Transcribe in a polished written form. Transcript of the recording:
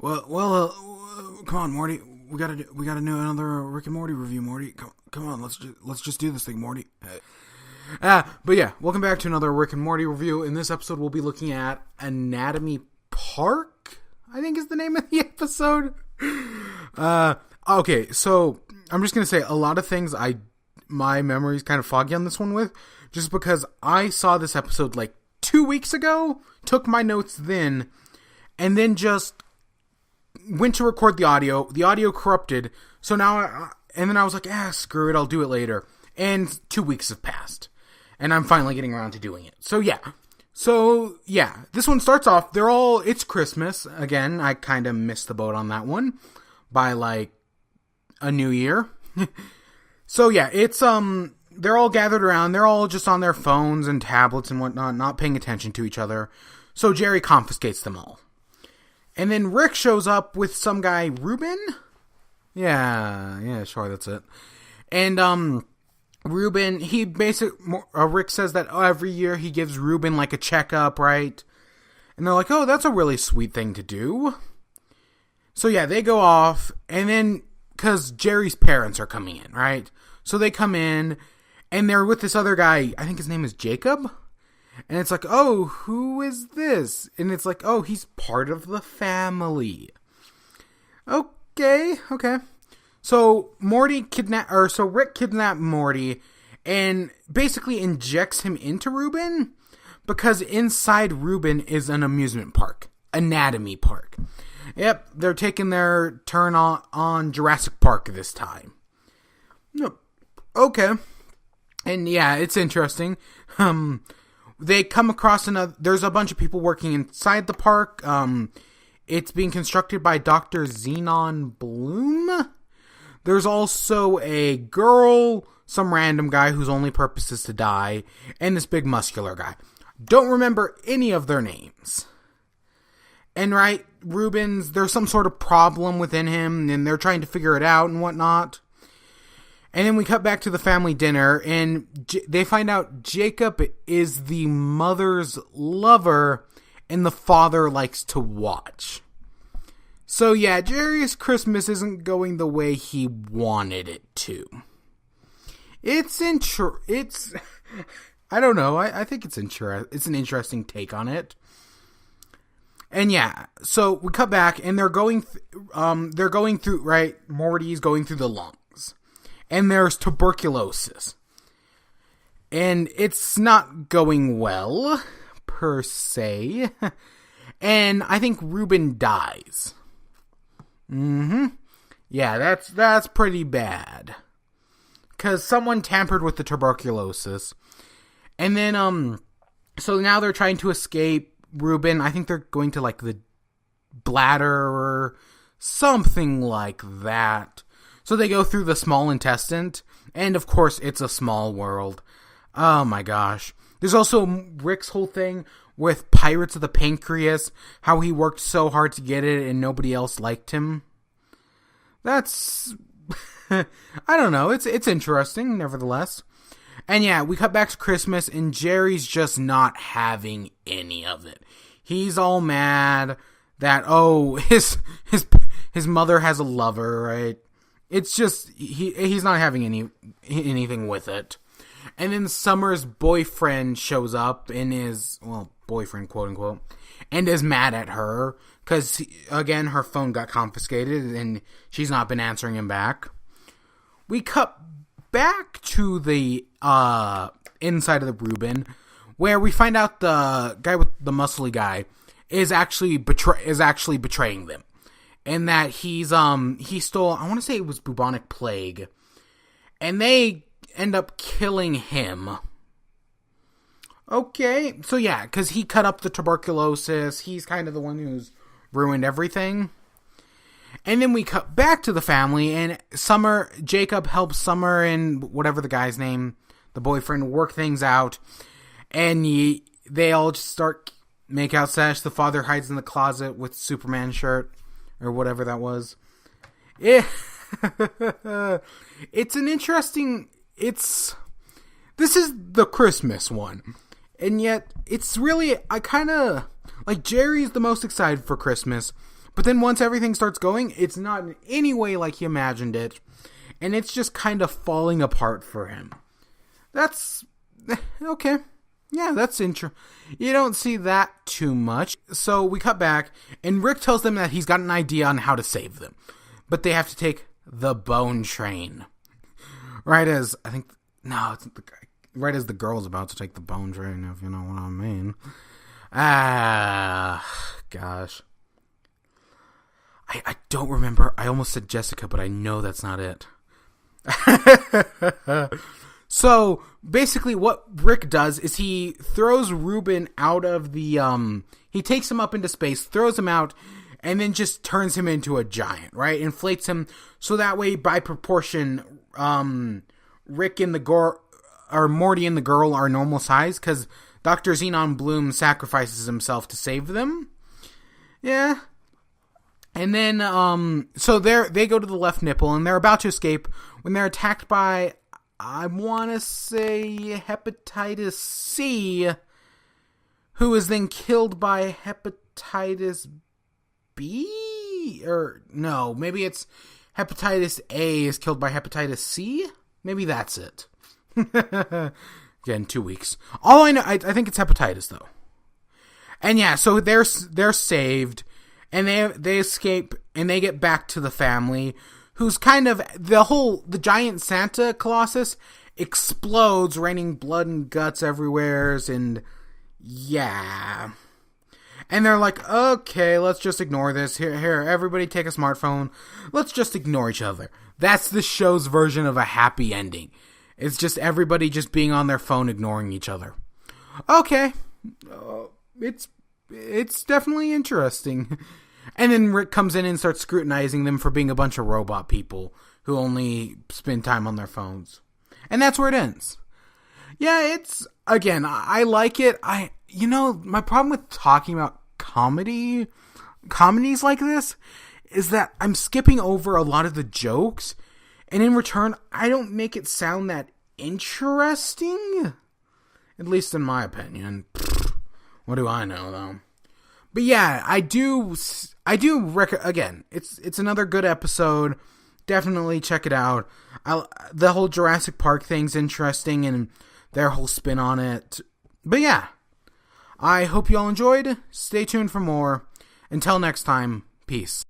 Come on, Morty. We gotta do another Rick and Morty review, Morty. Come on, let's just do this thing, Morty. But yeah, welcome back to another Rick and Morty review. In this episode, we'll be looking at Anatomy Park, I think is the name of the episode. Okay, so I'm just gonna say a lot of things my memory's kind of foggy on this one with, just because I saw this episode like 2 weeks ago, took my notes then, and then just went to record the audio. The audio corrupted, so now, and then I was like, screw it, I'll do it later. And 2 weeks have passed, and I'm finally getting around to doing it. So yeah, this one starts off, it's Christmas. Again, I kind of missed the boat on that one by like a new year. So yeah, it's, they're all gathered around, they're all just on their phones and tablets and whatnot, not paying attention to each other. So Jerry confiscates them all. And then Rick shows up with some guy, Ruben? Yeah, sure, that's it. And, Ruben, Rick says that every year he gives Ruben like a checkup, right? And they're like, oh, that's a really sweet thing to do. So yeah, they go off, and then, because Jerry's parents are coming in, right? So they come in, and they're with this other guy, I think his name is Jacob? And it's like, oh, who is this? And it's like, oh, he's part of the family. Okay. So Rick kidnapped Morty and basically injects him into Ruben because inside Ruben is an amusement park, Anatomy Park. Yep, they're taking their turn on Jurassic Park this time. No, okay. And yeah, it's interesting. They come across there's a bunch of people working inside the park. It's being constructed by Dr. Xenon Bloom. There's also a girl, some random guy whose only purpose is to die, and this big muscular guy. Don't remember any of their names. And right, there's some sort of problem within him, and they're trying to figure it out and whatnot. And then we cut back to the family dinner, and they find out Jacob is the mother's lover, and the father likes to watch. So yeah, Jerry's Christmas isn't going the way he wanted it to. I don't know, I think it's an interesting take on it. And yeah, so we cut back, and they're going through, right, Morty's going through the lungs. And there's tuberculosis. And it's not going well, per se. And I think Ruben dies. Yeah, that's pretty bad. Because someone tampered with the tuberculosis. And then, so now they're trying to escape Ruben. I think they're going to, like, the bladder or something like that. So they go through the small intestine, and of course, it's a small world. Oh my gosh. There's also Rick's whole thing with Pirates of the Pancreas, how he worked so hard to get it and nobody else liked him. That's, I don't know, it's interesting, nevertheless. And yeah, we cut back to Christmas, and Jerry's just not having any of it. He's all mad that, oh, his mother has a lover, right? It's just, he's not having anything with it. And then Summer's boyfriend shows up and boyfriend, quote unquote, and is mad at her because, again, her phone got confiscated and she's not been answering him back. We cut back to the inside of the Reuben, where we find out the guy with the muscly guy is actually betraying them. And that he stole, I want to say it was bubonic plague. And they end up killing him. Okay, so yeah, because he cut up the tuberculosis. He's kind of the one who's ruined everything. And then we cut back to the family, and Jacob helps Summer and whatever the guy's name, the boyfriend, work things out. And they all just start make out sesh. The father hides in the closet with Superman shirt. Or whatever that was. It's an interesting... This is the Christmas one. And yet, it's really... I kind of... Like, Jerry's the most excited for Christmas. But then once everything starts going, it's not in any way like he imagined it. And it's just kind of falling apart for him. That's... okay. Yeah, that's interesting. You don't see that too much. So we cut back, and Rick tells them that he's got an idea on how to save them. But they have to take the bone train. Right as... I think... No, it's the guy. Right as the girl's about to take the bone train, if you know what I mean. Gosh. I don't remember. I almost said Jessica, but I know that's not it. So, basically what Rick does is he throws Ruben out of the, he takes him up into space, throws him out, and then just turns him into a giant, right? Inflates him, so that way, by proportion, Rick and or Morty and the girl are normal size, because Dr. Xenon Bloom sacrifices himself to save them. Yeah. And then, so they go to the left nipple, and they're about to escape when they're attacked by, I want to say, Hepatitis C, who is then killed by Hepatitis B? Or, no, maybe it's Hepatitis A is killed by Hepatitis C? Maybe that's it. Again, 2 weeks. All I know, I think it's hepatitis, though. And yeah, so they're saved, and they escape, and they get back to the family, who's kind of, the giant Santa Colossus explodes, raining blood and guts everywhere, and yeah. And they're like, okay, let's just ignore this. Here, everybody take a smartphone. Let's just ignore each other. That's the show's version of a happy ending. It's just everybody just being on their phone, ignoring each other. Okay. It's definitely interesting. And then Rick comes in and starts scrutinizing them for being a bunch of robot people who only spend time on their phones. And that's where it ends. Yeah, it's, again, I like it. My problem with talking about comedies like this, is that I'm skipping over a lot of the jokes, and in return, I don't make it sound that interesting. At least in my opinion. What do I know, though? But yeah, I do again, it's another good episode. Definitely check it out. The whole Jurassic Park thing's interesting, and their whole spin on it. But yeah, I hope you all enjoyed. Stay tuned for more. Until next time, peace.